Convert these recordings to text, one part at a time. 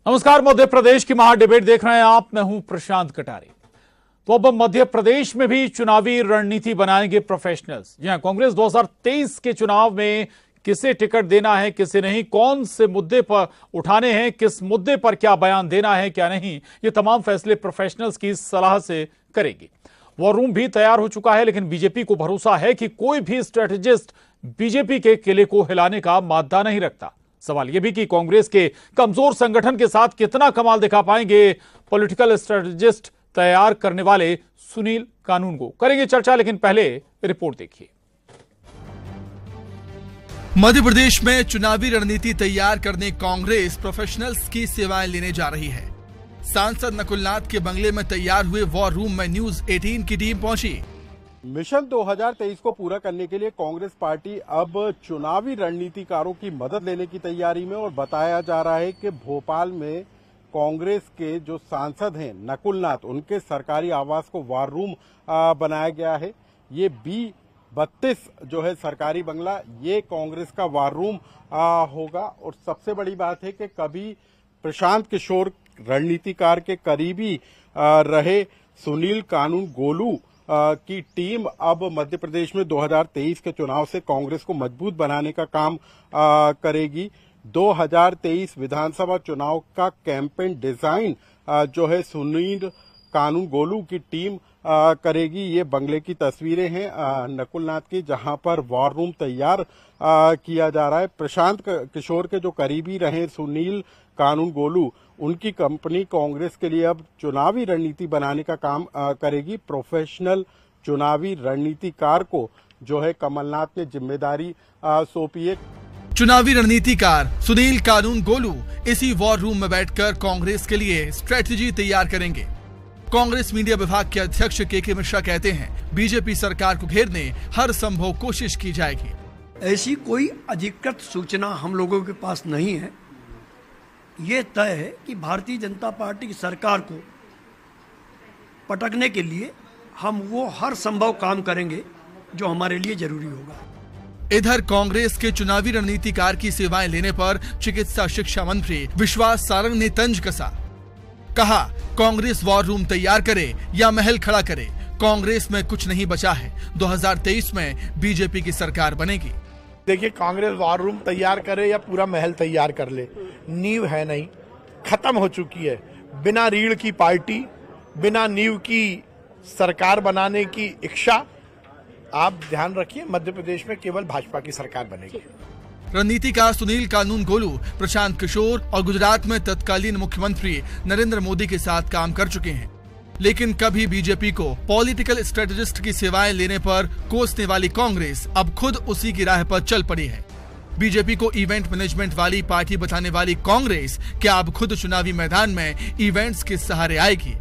नमस्कार, मध्य प्रदेश की महा डिबेट देख रहे हैं आप। मैं हूं प्रशांत कटारे। तो अब मध्य प्रदेश में भी चुनावी रणनीति बनाएंगे प्रोफेशनल्स। जी हां, कांग्रेस 2023 के चुनाव में किसे टिकट देना है, किसे नहीं, कौन से मुद्दे पर उठाने हैं, किस मुद्दे पर क्या बयान देना है, क्या नहीं, ये तमाम फैसले प्रोफेशनल्स की सलाह से करेगी। वॉर रूम भी तैयार हो चुका है, लेकिन बीजेपी को भरोसा है कि कोई भी स्ट्रेटेजिस्ट बीजेपी के किले को हिलाने का मादा नहीं रखता। सवाल यह भी कि कांग्रेस के कमजोर संगठन के साथ कितना कमाल दिखा पाएंगे पॉलिटिकल स्ट्रेटेजिस्ट तैयार करने वाले सुनील कानूनगो। करेंगे चर्चा, लेकिन पहले रिपोर्ट देखिए। मध्य प्रदेश में चुनावी रणनीति तैयार करने कांग्रेस प्रोफेशनल्स की सेवाएं लेने जा रही है। सांसद नकुलनाथ के बंगले में तैयार हुए वॉर रूम में न्यूज 18 की टीम पहुंची। मिशन 2023 को पूरा करने के लिए कांग्रेस पार्टी अब चुनावी रणनीतिकारों की मदद लेने की तैयारी में, और बताया जा रहा है कि भोपाल में कांग्रेस के जो सांसद हैं नकुलनाथ, उनके सरकारी आवास को वॉर रूम बनाया गया है। ये B32 जो है सरकारी बंगला, ये कांग्रेस का वॉर रूम होगा। और सबसे बड़ी बात है कि कभी प्रशांत किशोर रणनीतिकार के करीबी रहे सुनील कानूनगोलू की टीम अब मध्य प्रदेश में 2023 के चुनाव से कांग्रेस को मजबूत बनाने का काम करेगी। 2023 विधानसभा चुनाव का कैंपेन डिजाइन जो है सुनील कानूनगोलू की टीम करेगी। ये बंगले की तस्वीरें हैं नकुलनाथ की, जहां पर वॉर रूम तैयार किया जा रहा है। प्रशांत किशोर के जो करीबी रहे सुनील कानूनगोलू, उनकी कंपनी कांग्रेस के लिए अब चुनावी रणनीति बनाने का काम करेगी। प्रोफेशनल चुनावी रणनीतिकार को जो है कमलनाथ ने जिम्मेदारी सौंपी है। चुनावी रणनीतिकार सुनील कानूनगोलू इसी वॉर रूम में बैठकर कांग्रेस के लिए स्ट्रेटजी तैयार करेंगे। कांग्रेस मीडिया विभाग के अध्यक्ष के मिश्रा कहते हैं, बीजेपी सरकार को घेरने हर संभव कोशिश की जाएगी। ऐसी कोई अधिकृत सूचना हम लोगों के पास नहीं है। ये तय है कि भारतीय जनता पार्टी की सरकार को पटकने के लिए हम वो हर संभव काम करेंगे जो हमारे लिए जरूरी होगा। इधर कांग्रेस के चुनावी रणनीतिकार की सेवाएं लेने पर चिकित्सा शिक्षा मंत्री विश्वास सारंग ने तंज कसा। कहा, कांग्रेस वॉर रूम तैयार करे या महल खड़ा करे, कांग्रेस में कुछ नहीं बचा है। 2023 में बीजेपी की सरकार बनेगी। देखिए, कांग्रेस वॉर रूम तैयार करे या पूरा महल तैयार कर ले, नींव है नहीं, खत्म हो चुकी है। बिना रीढ़ की पार्टी, बिना नींव की सरकार बनाने की इच्छा, आप ध्यान रखिए, मध्य प्रदेश में केवल भाजपा की सरकार बनेगी। रणनीतिकार सुनील कानूनगोलू प्रशांत किशोर और गुजरात में तत्कालीन मुख्यमंत्री नरेंद्र मोदी के साथ काम कर चुके हैं, लेकिन कभी बीजेपी को पॉलिटिकल स्ट्रेटेजिस्ट की सेवाएं लेने पर कोसने वाली कांग्रेस अब खुद उसी की राह पर चल पड़ी है। बीजेपी को इवेंट मैनेजमेंट वाली पार्टी बताने वाली कांग्रेस क्या अब खुद चुनावी मैदान में इवेंट्स के सहारे आएगी?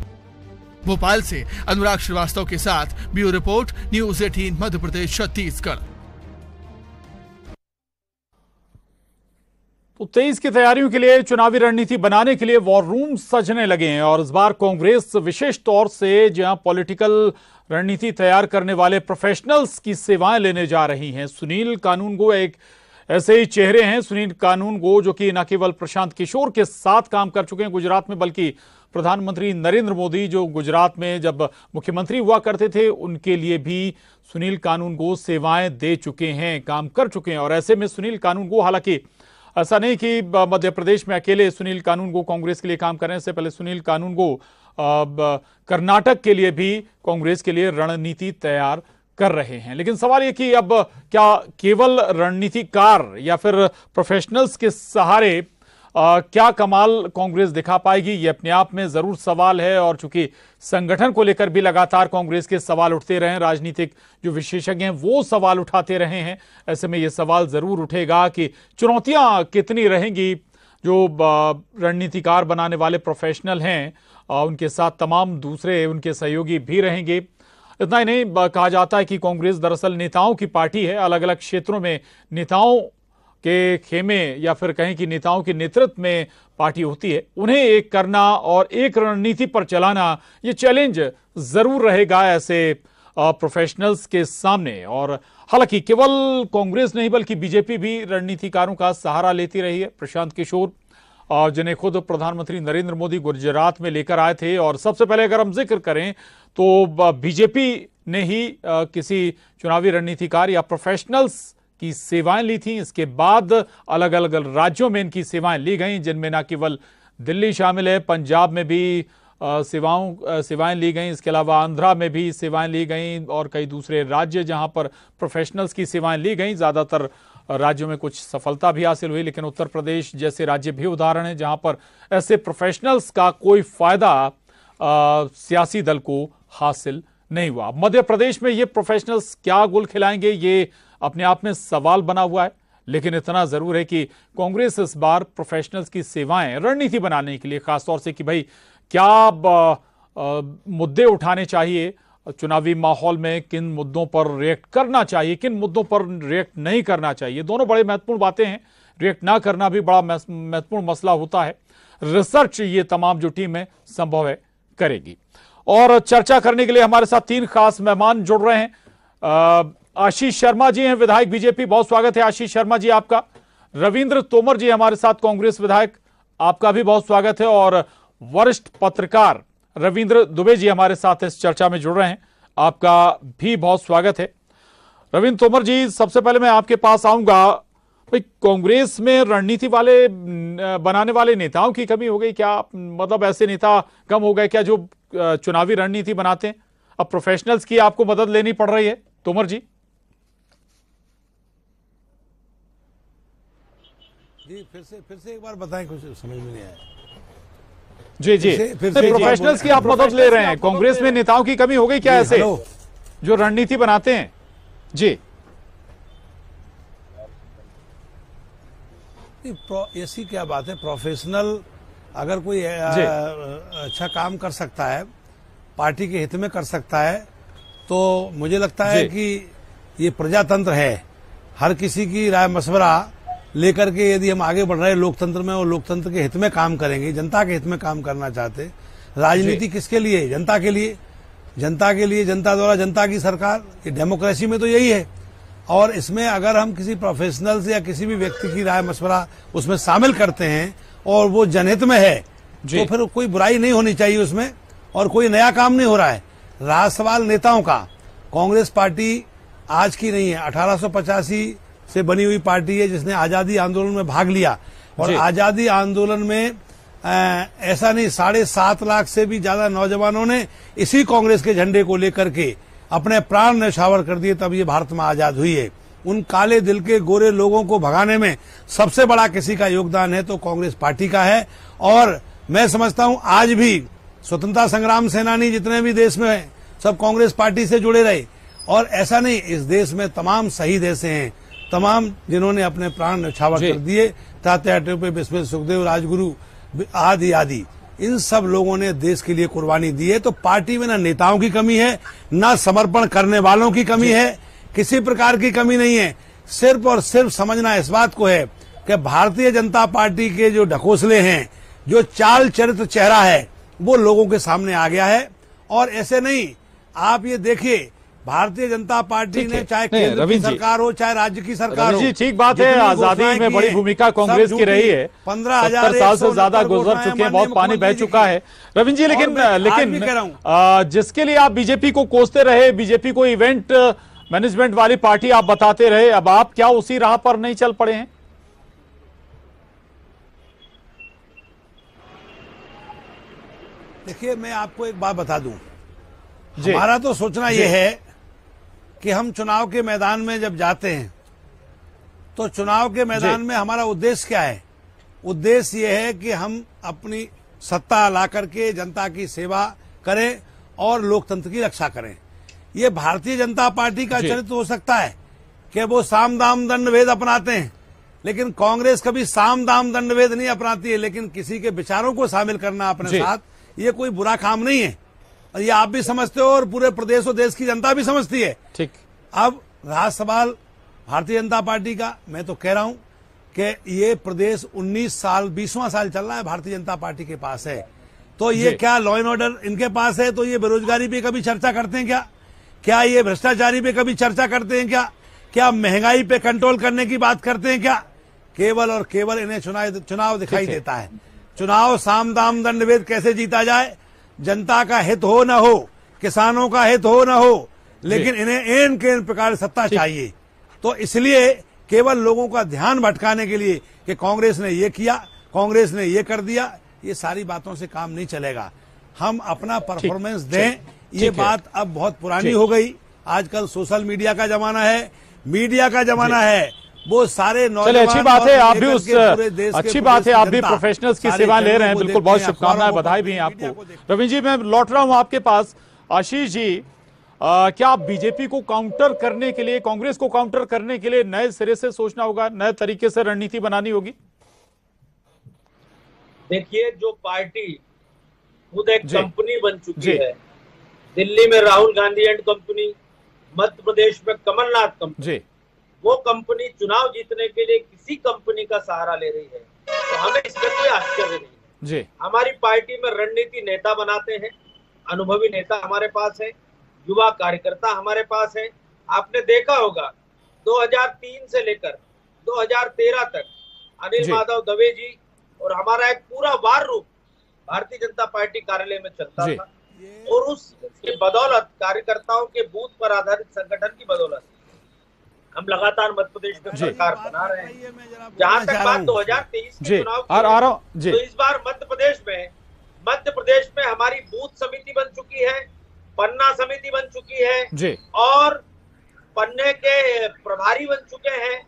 भोपाल से अनुराग श्रीवास्तव के साथ bureau report, news 18 Madhya Pradesh Chhattisgarh. तो 23 की तैयारियों के लिए, चुनावी रणनीति बनाने के लिए वॉर रूम सजने लगे हैं। और इस बार कांग्रेस विशेष तौर से जहां पॉलिटिकल रणनीति तैयार करने वाले प्रोफेशनल्स की सेवाएं लेने जा रही हैं। सुनील कानूनगो एक ऐसे ही चेहरे हैं। सुनील कानूनगो जो कि न केवल प्रशांत किशोर के साथ काम कर चुके हैं गुजरात में, बल्कि प्रधानमंत्री नरेंद्र मोदी जो गुजरात में जब मुख्यमंत्री हुआ करते थे, उनके लिए भी सुनील कानूनगो सेवाएं दे चुके हैं, काम कर चुके हैं। और ऐसे में सुनील कानूनगो, हालांकि ऐसा नहीं कि मध्य प्रदेश में अकेले सुनील कानूनगो कांग्रेस के लिए काम कर रहे हैं। इससे पहले सुनील कानूनगो कर्नाटक के लिए भी कांग्रेस के लिए रणनीति तैयार कर रहे हैं। लेकिन सवाल यह कि अब क्या केवल रणनीतिकार या फिर प्रोफेशनल्स के सहारे क्या कमाल कांग्रेस दिखा पाएगी, ये अपने आप में जरूर सवाल है। और चूंकि संगठन को लेकर भी लगातार कांग्रेस के सवाल उठते रहे, राजनीतिक जो विशेषज्ञ हैं वो सवाल उठाते रहे हैं, ऐसे में ये सवाल जरूर उठेगा कि चुनौतियां कितनी रहेंगी। जो रणनीतिकार बनाने वाले प्रोफेशनल हैं, उनके साथ तमाम दूसरे उनके सहयोगी भी रहेंगे। इतना ही नहीं, कहा जाता है कि कांग्रेस दरअसल नेताओं की पार्टी है। अलग अलग क्षेत्रों में नेताओं के खेमे या फिर कहें कि नेताओं के नेतृत्व में पार्टी होती है, उन्हें एक करना और एक रणनीति पर चलाना, ये चैलेंज जरूर रहेगा ऐसे प्रोफेशनल्स के सामने। और हालांकि केवल कांग्रेस नहीं बल्कि बीजेपी भी रणनीतिकारों का सहारा लेती रही है। प्रशांत किशोर और जिन्हें खुद प्रधानमंत्री नरेंद्र मोदी गुजरात में लेकर आए थे। और सबसे पहले अगर हम जिक्र करें तो बीजेपी ने ही किसी चुनावी रणनीतिकार या प्रोफेशनल्स की सेवाएं ली थी। इसके बाद अलग अलग राज्यों में इनकी सेवाएं ली गई, जिनमें न केवल दिल्ली शामिल है, पंजाब में भी सेवाएं ली गई, इसके अलावा आंध्रा में भी सेवाएं ली गई और कई दूसरे राज्य जहां पर प्रोफेशनल्स की सेवाएं ली गई। ज्यादातर राज्यों में कुछ सफलता भी हासिल हुई, लेकिन उत्तर प्रदेश जैसे राज्य भी उदाहरण है जहां पर ऐसे प्रोफेशनल्स का कोई फायदा सियासी दल को हासिल नहीं हुआ। मध्य प्रदेश में ये प्रोफेशनल्स क्या गुल खिलाएंगे, ये अपने आप में सवाल बना हुआ है। लेकिन इतना जरूर है कि कांग्रेस इस बार प्रोफेशनल्स की सेवाएं रणनीति बनाने के लिए, खासतौर से कि भाई क्या मुद्दे उठाने चाहिए चुनावी माहौल में, किन मुद्दों पर रिएक्ट करना चाहिए, किन मुद्दों पर रिएक्ट नहीं करना चाहिए, दोनों बड़े महत्वपूर्ण बातें हैं। रिएक्ट ना करना भी बड़ा महत्वपूर्ण मसला होता है। रिसर्च ये तमाम जो टीम है संभव है करेगी। और चर्चा करने के लिए हमारे साथ 3 खास मेहमान जुड़ रहे हैं। आशीष शर्मा जी हैं, विधायक बीजेपी, बहुत स्वागत है आशीष शर्मा जी आपका। रविंद्र तोमर जी हमारे साथ, कांग्रेस विधायक, आपका भी बहुत स्वागत है। और वरिष्ठ पत्रकार रविंद्र दुबे जी हमारे साथ इस चर्चा में जुड़ रहे हैं, आपका भी बहुत स्वागत है। रविंद्र तोमर जी, सबसे पहले मैं आपके पास आऊंगा। भाई, कांग्रेस में रणनीति वाले बनाने वाले नेताओं की कमी हो गई क्या? मतलब ऐसे नेता कम हो गए क्या जो चुनावी रणनीति बनाते हैं? अब प्रोफेशनल्स की आपको मदद लेनी पड़ रही है, तोमर जी? जी फिर से एक बार बताएं, कुछ समझ में नहीं आया। जी प्रोफेशनल्स की आप मदद ले रहे हैं, कांग्रेस में नेताओं की कमी हो गई क्या ऐसे जो रणनीति बनाते हैं? जी ऐसी क्या बात है, प्रोफेशनल अगर कोई अच्छा काम कर सकता है, पार्टी के हित में कर सकता है, तो मुझे लगता है कि ये प्रजातंत्र है। हर किसी की राय मशवरा लेकर के यदि हम आगे बढ़ रहे हैं लोकतंत्र में और लोकतंत्र के हित में काम करेंगे, जनता के हित में काम करना चाहते। राजनीति किसके लिए? जनता के लिए, जनता के लिए, जनता द्वारा जनता की सरकार। ये डेमोक्रेसी में तो यही है। और इसमें अगर हम किसी प्रोफेशनल से या किसी भी व्यक्ति की राय मशवरा उसमें शामिल करते हैं और वो जनहित में है, तो फिर कोई बुराई नहीं होनी चाहिए उसमें, और कोई नया काम नहीं हो रहा है। रहा सवाल नेताओं का, कांग्रेस पार्टी आज की नहीं है, 1885 से बनी हुई पार्टी है जिसने आजादी आंदोलन में भाग लिया। और आजादी आंदोलन में ऐसा नहीं, 7.5 लाख से भी ज्यादा नौजवानों ने इसी कांग्रेस के झंडे को लेकर के अपने प्राण न्यौछावर कर दिए, तब ये भारत में आजाद हुई है। उन काले दिल के गोरे लोगों को भगाने में सबसे बड़ा किसी का योगदान है तो कांग्रेस पार्टी का है। और मैं समझता हूं आज भी स्वतंत्रता संग्राम सेनानी जितने भी देश में हैं, सब कांग्रेस पार्टी से जुड़े रहे। और ऐसा नहीं, इस देश में तमाम शहीद ऐसे हैं, तमाम जिन्होंने अपने प्राण न्यौछावर कर दिए, तात्या टोपे, विश्वेश्वर सुखदेव, राजगुरु आदि आदि, इन सब लोगों ने देश के लिए कुर्बानी दी है। तो पार्टी में ना नेताओं की कमी है, ना समर्पण करने वालों की कमी है, किसी प्रकार की कमी नहीं है। सिर्फ और सिर्फ समझना इस बात को है कि भारतीय जनता पार्टी के जो ढकोसले हैं, जो चाल चरित्र चेहरा है, वो लोगों के सामने आ गया है। और ऐसे नहीं, आप ये देखिए, भारतीय जनता पार्टी ने चाहे केंद्र की सरकार हो चाहे राज्य की सरकार हो, जी ठीक बात है, आजादी में बड़ी भूमिका कांग्रेस की रही है। 15,000 साल से ज्यादा गुजर चुके हैं, बहुत पानी बह चुका है। रविंद्र जी, लेकिन जिसके लिए आप बीजेपी को कोसते रहे, बीजेपी को इवेंट मैनेजमेंट वाली पार्टी आप बताते रहे, अब आप क्या उसी राह पर नहीं चल पड़े हैं? देखिए, मैं आपको एक बात बता दूं, हमारा तो सोचना यह है कि हम चुनाव के मैदान में जब जाते हैं तो चुनाव के मैदान में हमारा उद्देश्य क्या है? उद्देश्य यह है कि हम अपनी सत्ता ला करके जनता की सेवा करें और लोकतंत्र की रक्षा करें। ये भारतीय जनता पार्टी का चरित्र हो सकता है कि वो साम दाम दंड भेद अपनाते हैं, लेकिन कांग्रेस कभी साम दाम दंड भेद नहीं अपनाती है। लेकिन किसी के विचारों को शामिल करना अपने साथ, ये कोई बुरा काम नहीं है, और ये आप भी समझते हो और पूरे प्रदेश और देश की जनता भी समझती है। ठीक। अब रहा सवाल भारतीय जनता पार्टी का, मैं तो कह रहा हूं कि ये प्रदेश 19 साल 20वां साल चल रहा है भारतीय जनता पार्टी के पास है। तो ये क्या लॉ एंड ऑर्डर इनके पास है? तो ये बेरोजगारी पे कभी चर्चा करते हैं क्या? क्या ये भ्रष्टाचारी पे कभी चर्चा करते हैं क्या? क्या महंगाई पे कंट्रोल करने की बात करते हैं क्या? केवल और केवल इन्हें चुनाव दिखाई देता है। चुनाव साम दाम दंड भेद कैसे जीता जाए, जनता का हित हो न हो, किसानों का हित हो न हो, लेकिन इन्हें एन के प्रकार सत्ता चाहिए। तो इसलिए केवल लोगों का ध्यान भटकाने के लिए कि कांग्रेस ने ये किया, कांग्रेस ने ये कर दिया, ये सारी बातों से काम नहीं चलेगा। हम अपना परफॉर्मेंस दें। ये बात अब बहुत पुरानी हो गई। आजकल सोशल मीडिया का जमाना है, मीडिया का जमाना है। वो सारे नौजवान, अच्छी बात है, आप भी अच्छी बात है, आप भी प्रोफेशनल्स की सेवा ले रहे हैं। बिल्कुल, बहुत शुभकामनाएं, बधाई भी हैं आपको। रविंद्र जी, मैं लौट रहा हूं आपके पास। आशीष जी, क्या बीजेपी को काउंटर करने के लिए, कांग्रेस को काउंटर करने के लिए नए सिरे से सोचना होगा, नए तरीके से रणनीति बनानी होगी? देखिए, जो पार्टी खुद एक कंपनी बन चुकी है, दिल्ली में राहुल गांधी एंड कंपनी, मध्य प्रदेश में कमलनाथ कंपनी, वो कंपनी चुनाव जीतने के लिए किसी कंपनी का सहारा ले रही है, तो हमें इसमें कोई आश्चर्य नहीं है। हमारी पार्टी में रणनीति नेता बनाते हैं, अनुभवी नेता हमारे पास है, युवा कार्यकर्ता हमारे पास है। आपने देखा होगा 2003 से लेकर 2013 तक अनिल माधव दवे जी और हमारा एक पूरा war room Bharatiya Janata party कार्यालय में चलता था, और उसके बदौलत, कार्यकर्ताओं के बूथ पर आधारित संगठन की बदौलत हम लगातार मध्य प्रदेश में सरकार बना रहे हैं। जहां तक बात 2023 के चुनाव की, तो इस बार मध्य प्रदेश में हमारी बूथ समिति बन चुकी है, पन्ना समिति बन चुकी है, और पन्ने के प्रभारी बन चुके हैं।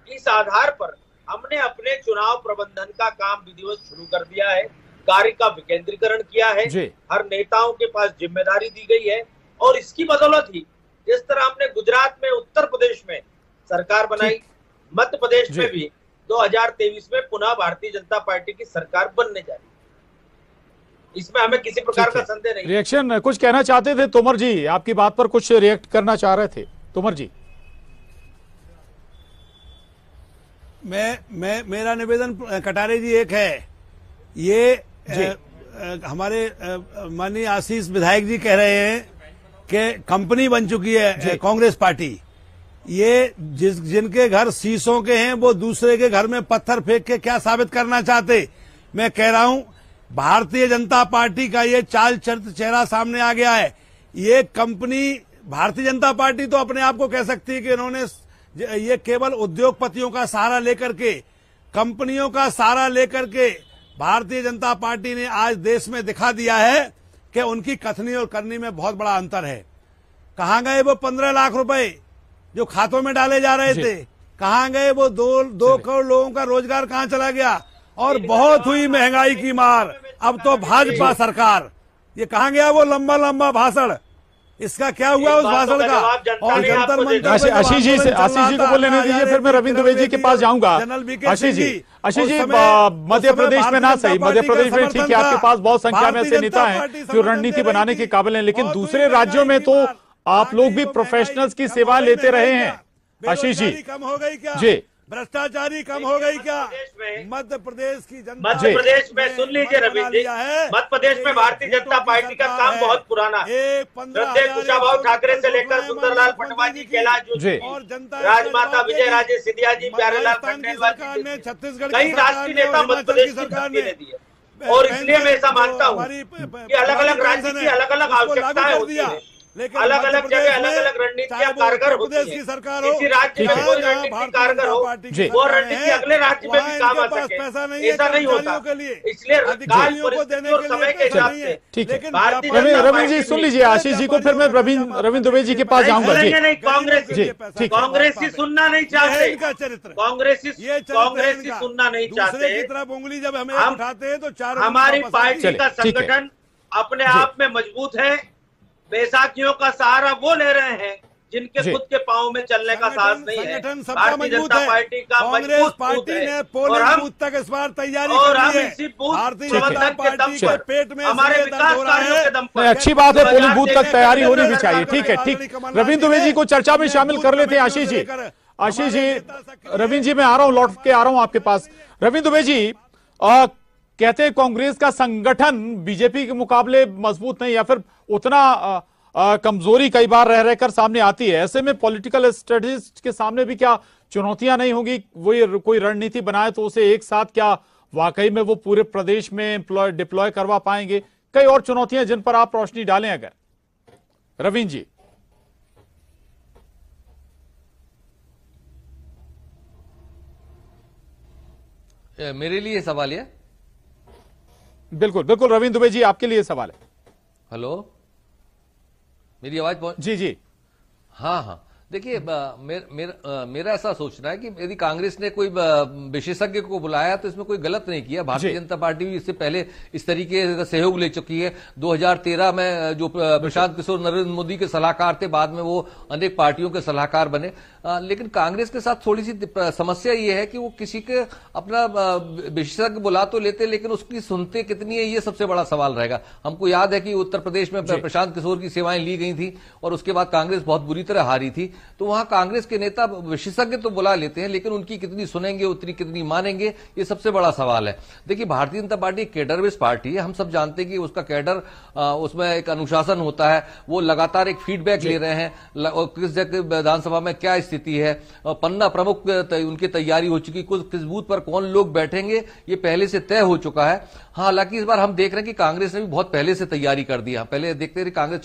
इस आधार पर हमने अपने चुनाव प्रबंधन का काम विधिवत शुरू कर दिया है, कार्य का विकेंद्रीकरण किया है, हर नेताओं के पास जिम्मेदारी दी गई है, और इसकी बदौलत ही जिस तरह हमने गुजरात में, उत्तर प्रदेश में सरकार बनाई, मध्य प्रदेश में भी 2023 में पुनः भारतीय जनता पार्टी की सरकार बनने जा रही है। इसमें हमें किसी प्रकार का संदेह नहीं। रिएक्शन कुछ कहना चाहते थे तोमर जी, आपकी बात पर कुछ रिएक्ट करना चाह रहे थे तोमर जी? मेरा निवेदन कटारे जी एक है, ये हमारे माननीय आशीष विधायक जी कह रहे हैं कि कंपनी बन चुकी है कांग्रेस पार्टी। ये जिनके घर शीशों के हैं वो दूसरे के घर में पत्थर फेंक के क्या साबित करना चाहते। मैं कह रहा हूं, भारतीय जनता पार्टी का ये चाल चरित्र चेहरा सामने आ गया है। ये कंपनी, भारतीय जनता पार्टी तो अपने आप को कह सकती है कि इन्होंने ये केवल उद्योगपतियों का सहारा लेकर के, कंपनियों का सहारा लेकर के भारतीय जनता पार्टी ने आज देश में दिखा दिया है कि उनकी कथनी और करनी में बहुत बड़ा अंतर है। कहां गए वो 15 लाख रुपए जो खातों में डाले जा रहे थे? कहां गए वो 2 करोड़ लोगों का रोजगार कहां चला गया? और बहुत हुई महंगाई की मार, अब तो भाजपा सरकार। ये कहां गया वो लंबा लंबा भाषण? इसका क्या हुआ उस भाषण का? और जंतर मंतर, आशीष जी को बोलने दीजिए, फिर मैं रविंद्र द्विवेदी के पास जाऊंगा। आशीष जी मध्य प्रदेश में ना सही, मध्य प्रदेश में ठीक है, आपके पास बहुत संख्या में ऐसे नेता हैं जो रणनीति बनाने के काबिल हैं, लेकिन दूसरे राज्यों में तो आप लोग भी प्रोफेशनल्स की सेवा लेते रहे हैं। आशीष जी, कम हो गई क्या? जी, भ्रष्टाचारी कम हो गई क्या? मध्य प्रदेश की जनता, मध्य प्रदेश में सुन लीजिए रविंद्र जी, मध्य प्रदेश में भारतीय जनता पार्टी का काम बहुत पुराना है। कुशाभाऊ ठाकरे से लेकर सुंदरलाल पटवारी जी, कैलाश जोशी, राजमाता विजय राजे सिंधिया जी, प्यारेलाल खंडेलवाल जी, छत्तीसगढ़ कई राष्ट्रीय नेता मध्य प्रदेश की धरती ने दिए। और इसलिए मैं ऐसा मानता हूँ कि अलग अलग राज्य की अलग अलग आवश्यकताएं होती है, अलग अलग जगह अलग अलग रणनीतियां कारगर होती है। किसी राज्य में कोई रणनीति कारगर हो, वो रणनीति अगले राज्य में भी काम आ सके, ऐसा नहीं होता। इसलिए काल परिस्थिति और समय के हिसाब से ठीक है। रविंद्र जी सुन लीजिए आशीष जी को, फिर मैं रविंद्र द्विवेदी जी के पास जाऊंगा। नहीं, कांग्रेसी सुनना नहीं चाहते, कांग्रेसी सुनना नहीं चाहते। उंगली जब हमें उठाते हैं तो चार, हमारी पार्टी का संगठन अपने आप में मजबूत है। बैसाखियों का सहारा वो ले रहे हैं जिनके खुद के पांव में चलने का साहस नहीं है। भारतीय जनता पार्टी का मजबूत बूथ है, और हम तक इस बार तैयारी और हम इसी बूथ प्रबंधन के दम पर, पेट में हमारे विकास कार्यों के दम पर, अच्छी बात है, पोलिंग बूथ तक तैयारी होनी भी चाहिए। ठीक है, ठीक। रविंद्र द्विवेदी जी को चर्चा में शामिल कर लेते हैं। आशीष जी, रविंद्र जी मैं आ रहा हूं, लौट के आ रहा हूं आपके पास। रविंद्र द्विवेदी जी कहते हैं कांग्रेस का संगठन बीजेपी के मुकाबले मजबूत नहीं, या फिर उतना कमजोरी कई बार रह रहकर सामने आती है। ऐसे में पॉलिटिकल स्ट्रेटेजिस्ट के सामने भी क्या चुनौतियां नहीं होगी, वो कोई रणनीति बनाए तो उसे एक साथ क्या वाकई में वो पूरे प्रदेश में डिप्लॉय करवा पाएंगे? कई और चुनौतियां जिन पर आप रोशनी डालें अगर। रविंद्र जी। मेरे लिए सवाल है। बिल्कुल बिल्कुल रविंद्र दुबे जी, आपके लिए सवाल है। हेलो, मेरी आवाज जी जी। हाँ हाँ, देखिए मेरा ऐसा सोचना है कि यदि कांग्रेस ने कोई विशेषज्ञ को बुलाया तो इसमें कोई गलत नहीं किया। भारतीय जनता पार्टी भी इससे पहले इस तरीके का सहयोग ले चुकी है। 2013 में जो प्रशांत किशोर नरेंद्र मोदी के सलाहकार थे, बाद में वो अनेक पार्टियों के सलाहकार बने। लेकिन कांग्रेस के साथ थोड़ी सी समस्या ये है कि वो किसी के अपना विशेषज्ञ बुला तो लेते, लेकिन उसकी सुनते कितनी है, ये सबसे बड़ा सवाल रहेगा। हमको याद है कि उत्तर प्रदेश में प्रशांत किशोर की सेवाएं ली गई थी और उसके बाद कांग्रेस बहुत बुरी तरह हारी थी। तो वहां कांग्रेस के नेता विशेषज्ञ तो बुला लेते हैं, लेकिन उनकी कितनी सुनेंगे, उतनी कितनी मानेंगे, ये सबसे बड़ा सवाल है। देखिए, Bharatiya Janata party cadre based party है। हम सब जानते हैं कि उसका कैडर, उसमें एक अनुशासन होता है। वो लगातार एक फीडबैक ले रहे हैं, किस जगह विधानसभा में क्या स्थिति है, पन्ना प्रमुख उनकी तैयारी हो चुकी, किस बूथ पर कौन लोग बैठेंगे, ये पहले से तय हो चुका है। हालांकि इस बार हम देख रहे हैं कि कांग्रेस ने भी बहुत पहले से तैयारी कर दिया। पहले देखते रहे कांग्रेस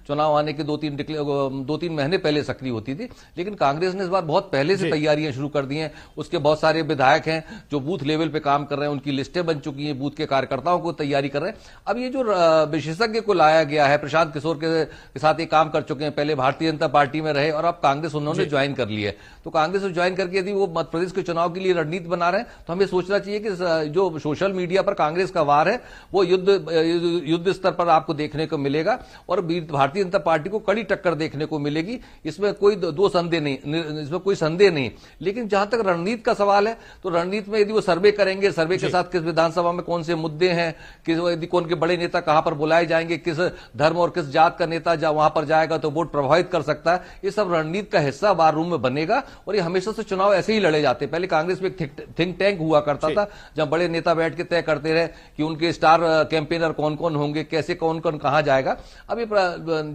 चुनाव आने के 2-3 महीने पहले सक्रिय होती थी, लेकिन कांग्रेस ने इस बार बहुत पहले से तैयारियां शुरू कर दी हैं। उसके बहुत सारे विधायक हैं जो बूथ लेवल पे काम कर रहे हैं, उनकी लिस्टें बन चुकी हैं, बूथ के कार्यकर्ताओं को तैयारी कर रहे हैं। अब ये जो विशेषज्ञ को लाया गया है, प्रशांत किशोर के साथ ये काम कर चुके हैं, पहले भारतीय जनता पार्टी में रहे और अब कांग्रेस उन्होंने ज्वाइन कर ली है। तो कांग्रेस को ज्वाइन करके यदि वो मध्य प्रदेश के चुनाव के लिए रणनीति बना रहे हैं, तो हमें सोचना चाहिए कि जो सोशल मीडिया पर कांग्रेस का वार है वो युद्ध स्तर पर आपको देखने को मिलेगा और भारतीय जनता पार्टी को कड़ी टक्कर देखने को मिलेगी। इसमें कोई इसमें कोई संदेह नहीं। लेकिन जहां तक रणनीति का सवाल है, तो रणनीति में यदि वो सर्वे करेंगे, सर्वे के साथ किस विधानसभा में कौन से मुद्दे हैं, यदि कौन के बड़े नेता कहां पर बुलाए जाएंगे, किस धर्म और किस जात का नेता वहां पर जाएगा तो वोट प्रभावित कर सकता है, ये सब रणनीति का हिस्सा वार रूम में बनेगा। और ये हमेशा से चुनाव ऐसे ही लड़े जाते। पहले कांग्रेस में एक थिंक टैंक हुआ करता था, जहां बड़े नेता बैठ के तय करते रहे कि उनके स्टार कैंपेनर कौन कौन होंगे, कैसे कौन कौन कहां जाएगा। अब ये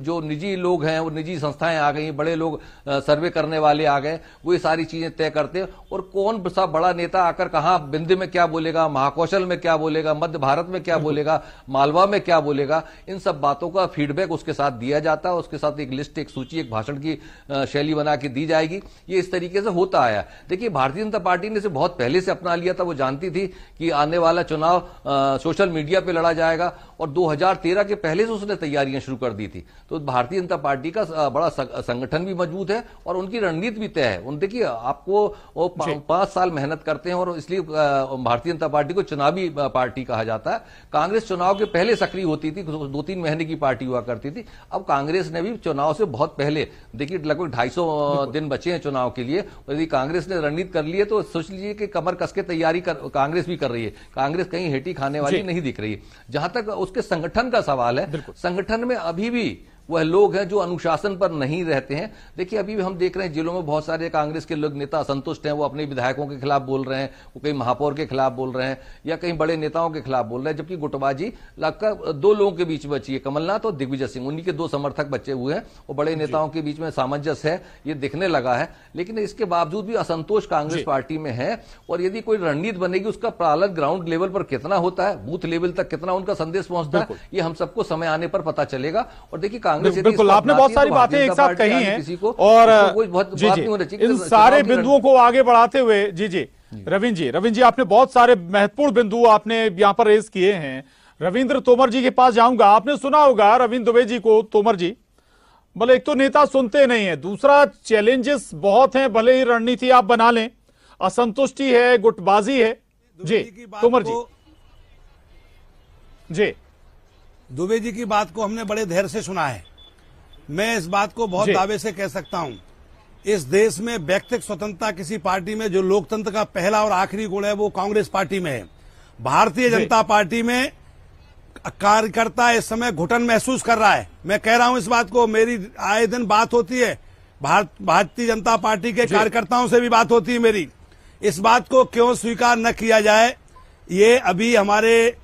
जो निजी लोग हैं, वो निजी संस्थाएं आ गई, बड़े लोग सर्वे करने वाले आ गए, वो ये सारी चीजें तय करते हैं। और कौन सा बड़ा नेता आकर कहां बिंदु में क्या बोलेगा, महाकौशल में क्या बोलेगा, मध्य भारत में क्या बोलेगा, मालवा में क्या बोलेगा, इन सब बातों का फीडबैक उसके साथ दिया जाता है। उसके साथ एक लिस्ट, एक सूची, एक भाषण की शैली बना के दी जाएगी। ये इस तरीके से होता आया। देखिए, भारतीय जनता पार्टी ने इसे बहुत पहले से अपना लिया था। वो जानती थी कि आने वाला चुनाव सोशल मीडिया पे लड़ा जाएगा और 2013 के पहले से उसने तैयारियां शुरू कर दी थी। तो भारतीय जनता पार्टी का बड़ा संगठन भी मजबूत है और उनकी रणनीति भी तय है। देखिए, आपको 5 साल मेहनत करते हैं और इसलिए भारतीय जनता पार्टी को चुनावी पार्टी कहा जाता है। कांग्रेस चुनाव के पहले सक्रिय होती थी, 2-3 महीने की पार्टी हुआ करती थी। अब कांग्रेस ने भी चुनाव से बहुत पहले, देखिए लगभग 250 दिन बचे हैं चुनाव के लिए, और यदि कांग्रेस ने रणनीति कर ली है तो सोच लीजिए कि कमर कस के तैयारी कांग्रेस भी कर रही है। कांग्रेस कहीं हेटी खाने वाली नहीं दिख रही है। जहां तक उसके संगठन का सवाल है, संगठन में अभी भी वह लोग हैं जो अनुशासन पर नहीं रहते हैं। देखिए, अभी भी हम देख रहे हैं जिलों में बहुत सारे कांग्रेस के लोग नेता असंतुष्ट हैं, वो अपने विधायकों के खिलाफ बोल रहे हैं, वो कहीं महापौर के खिलाफ बोल रहे हैं या कहीं बड़े नेताओं के खिलाफ बोल रहे हैं। जबकि गुटबाजी लगभग 2 लोगों के बीच बची है, कमलनाथ और दिग्विजय सिंह, उन्हीं के 2 समर्थक बचे हुए हैं और बड़े नेताओं के बीच में सामंजस्य है, ये दिखने लगा है। लेकिन इसके बावजूद भी असंतोष कांग्रेस पार्टी में है और यदि कोई रणनीति बनेगी, उसका पालन ग्राउंड लेवल पर कितना होता है, बूथ लेवल तक कितना उनका संदेश पहुंचता है, ये हम सबको समय आने पर पता चलेगा। और देखिए, कांग्रेस बहुत सारी बातें एक साथ कही हैं और इन सारे बिंदुओं को आगे बढ़ाते हुए जी रविंद्र जी आपने बहुत सारे महत्वपूर्ण बिंदु आपने यहां पर रेज किए हैं। रविंद्र तोमर जी के पास जाऊंगा। आपने सुना होगा रविंद्र दुबे जी को, तोमर जी, भले एक तो नेता सुनते नहीं है, दूसरा चैलेंजेस बहुत हैं, भले ही रणनीति आप बना लें, असंतुष्टि है, गुटबाजी है। जी तोमर जी दुबे जी की बात को हमने बड़े धैर्य से सुना है। मैं इस बात को बहुत दावे से कह सकता हूं, इस देश में व्यक्तिगत स्वतंत्रता किसी पार्टी में जो लोकतंत्र का पहला और आखिरी गुण है वो कांग्रेस पार्टी में है। भारतीय जनता पार्टी में कार्यकर्ता इस समय घुटन महसूस कर रहा है। मैं कह रहा हूं इस बात को, मेरी आए दिन बात होती है, भारतीय जनता पार्टी के कार्यकर्ताओं से भी बात होती है मेरी। इस बात को क्यों स्वीकार न किया जाए, ये अभी हमारे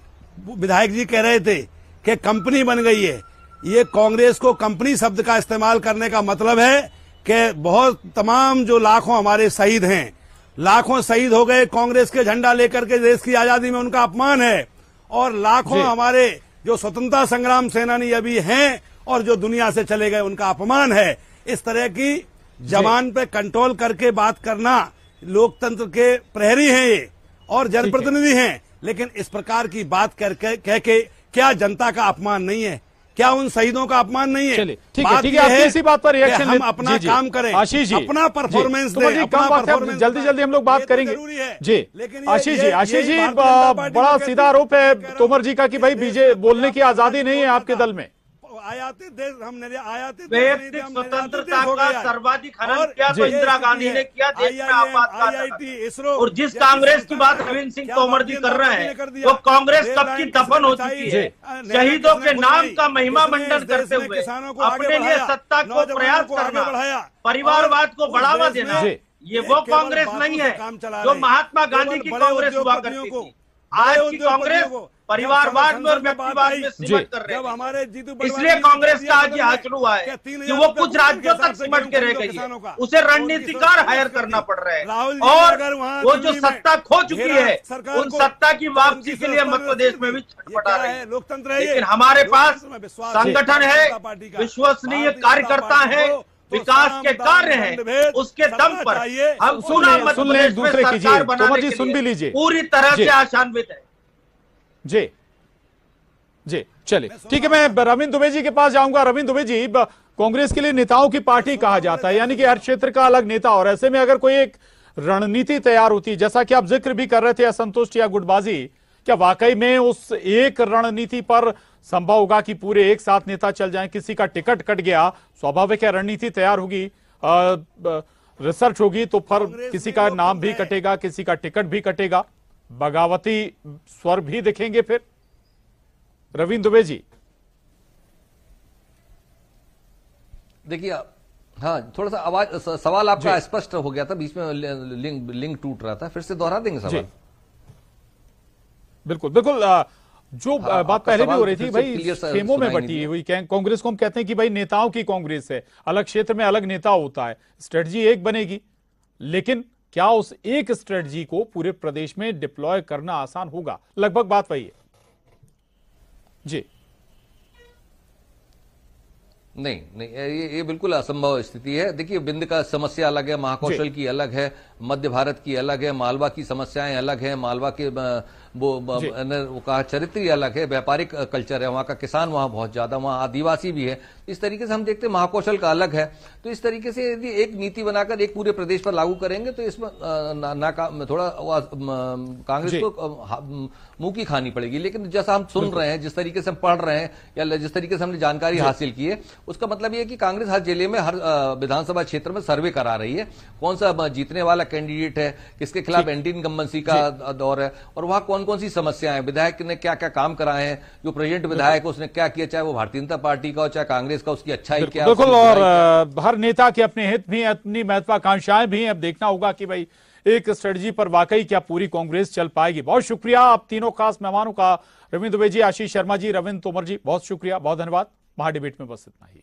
विधायक जी कह रहे थे कि कंपनी बन गई है। ये कांग्रेस को कंपनी शब्द का इस्तेमाल करने का मतलब है कि बहुत तमाम जो लाखों हमारे शहीद हैं, लाखों शहीद हो गए कांग्रेस के झंडा लेकर के, देश की आजादी में उनका अपमान है। और लाखों हमारे जो स्वतंत्रता संग्राम सेनानी अभी हैं और जो दुनिया से चले गए, उनका अपमान है। इस तरह की जबान पे कंट्रोल करके बात करना, लोकतंत्र के प्रहरी हैं ये और जनप्रतिनिधि हैं, लेकिन इस प्रकार की बात कह के क्या जनता का अपमान नहीं है? क्या उन शहीदों का अपमान नहीं है? ठीक है, इसी बात पर रिएक्शन हम अपना काम करें, आशीष जी, अपना परफॉर्मेंस दें, जल्दी जल्दी हम लोग बात करेंगे जी। आशीष जी बड़ा सीधा आरोप है तोमर जी का कि भाई बीजेपी बोलने की आजादी नहीं है आपके दल में। आयातित वैयक्तिक स्वतंत्रता का सर्वाधिक हनन किया तो इंदिरा गांधी ने किया, देश में आपातकाल। और जिस कांग्रेस की बात रविंद्र सिंह तोमर जी कर रहे हैं, वो कांग्रेस कब की दफन हो चुकी है। शहीदों के नाम का महिमा मंडन करते हुए अपने लिए सत्ता को प्रयास करना, परिवारवाद को बढ़ावा देना, ये वो कांग्रेस नहीं है जो महात्मा गांधी की कांग्रेस हुआ करती थी। आज की कांग्रेस परिवारवाद में और व्यक्तिवाद में सिमट कर रहे हैं। इसलिए कांग्रेस का आज ये हासिल हुआ है कि वो कुछ राज्यों तक सिमट के रह गई है, उसे रणनीतिकार हायर करना पड़ रहा है। और वो जो सत्ता खो चुकी है, उन सत्ता की वापसी के लिए मध्य प्रदेश में भी छटपटा रही है। लेकिन हमारे पास संगठन है, विश्वसनीय कार्यकर्ता है, विकास के कार्य हैं, उसके दम पर हम पुनः मध्य प्रदेश में सरकार बनाने के लिए पूरी तरह से आशान्वित है। जी चलिए, ठीक है, मैं रविंद्र दुबे जी के पास जाऊंगा। रविंद्र दुबे जी, कांग्रेस के लिए नेताओं की पार्टी कहा जाता है, यानी कि हर क्षेत्र का अलग नेता, और ऐसे में अगर कोई एक रणनीति तैयार होती है, जैसा कि आप जिक्र भी कर रहे थे असंतुष्ट या गुटबाजी, क्या वाकई में उस एक रणनीति पर संभव होगा कि पूरे एक साथ नेता चल जाएं? किसी का टिकट कट गया, स्वाभाविक है रणनीति तैयार होगी, रिसर्च होगी, तो फिर किसी का नाम भी कटेगा, किसी का टिकट भी कटेगा, बगावती स्वर भी दिखेंगे फिर। रविंद्र दुबे जी, देखिए, हाँ, थोड़ा सा आवाज, सवाल आपका स्पष्ट हो गया था, बीच में लिंक टूट रहा था, फिर से दोहरा देंगे सवाल। बिल्कुल बिल्कुल, जो बात पहले भी हो रही थी भाई, खेमों में बटी हुई कांग्रेस को हम कहते हैं कि भाई नेताओं की कांग्रेस है, अलग क्षेत्र में अलग नेता होता है, स्ट्रेटजी एक बनेगी, लेकिन क्या उस एक स्ट्रेटजी को पूरे प्रदेश में डिप्लॉय करना आसान होगा? लगभग बात वही है जी। नहीं, ये बिल्कुल असंभव स्थिति है। देखिए, बिंद का समस्या अलग है, महाकौशल की अलग है, मध्य भारत की अलग है, मालवा की समस्याएं अलग है, मालवा के वो का चरित्र ही अलग है, व्यापारिक कल्चर है, वहां का किसान वहां बहुत ज्यादा, वहां आदिवासी भी है। इस तरीके से हम देखते हैं महाकौशल का अलग है। तो इस तरीके से यदि एक नीति बनाकर एक पूरे प्रदेश पर लागू करेंगे तो इसमें थोड़ा कांग्रेस को मुंह की खानी पड़ेगी। लेकिन जैसा हम सुन रहे हैं, जिस तरीके से हम पढ़ रहे हैं या जिस तरीके से हमने जानकारी हासिल की है, उसका मतलब यह है कि कांग्रेस हर जिले में, हर विधानसभा क्षेत्र में सर्वे करा रही है, कौन सा जीतने वाला कैंडिडेट है, किसके खिलाफ एंटी इनकम्बेंसी का दौर है, और वहां कौन कौन सी समस्याएं, विधायक ने क्या क्या काम कराए हैं, जो प्रेजेंट विधायक उसने क्या किया, चाहे वो भारतीय जनता पार्टी का हो चाहे कांग्रेस का, उसकी अच्छाई क्या। बिल्कुल, और हर नेता के अपने हित भी, अपनी महत्वाकांक्षाएं भी। अब देखना होगा कि भाई एक स्ट्रेटजी पर वाकई क्या पूरी कांग्रेस चल पाएगी। बहुत शुक्रिया आप तीनों खास मेहमानों का, रविंद्र दुबे जी, आशीष शर्मा जी, रविंद्र तोमर जी, बहुत शुक्रिया, बहुत धन्यवाद। महाडिबेट में बस इतना ही।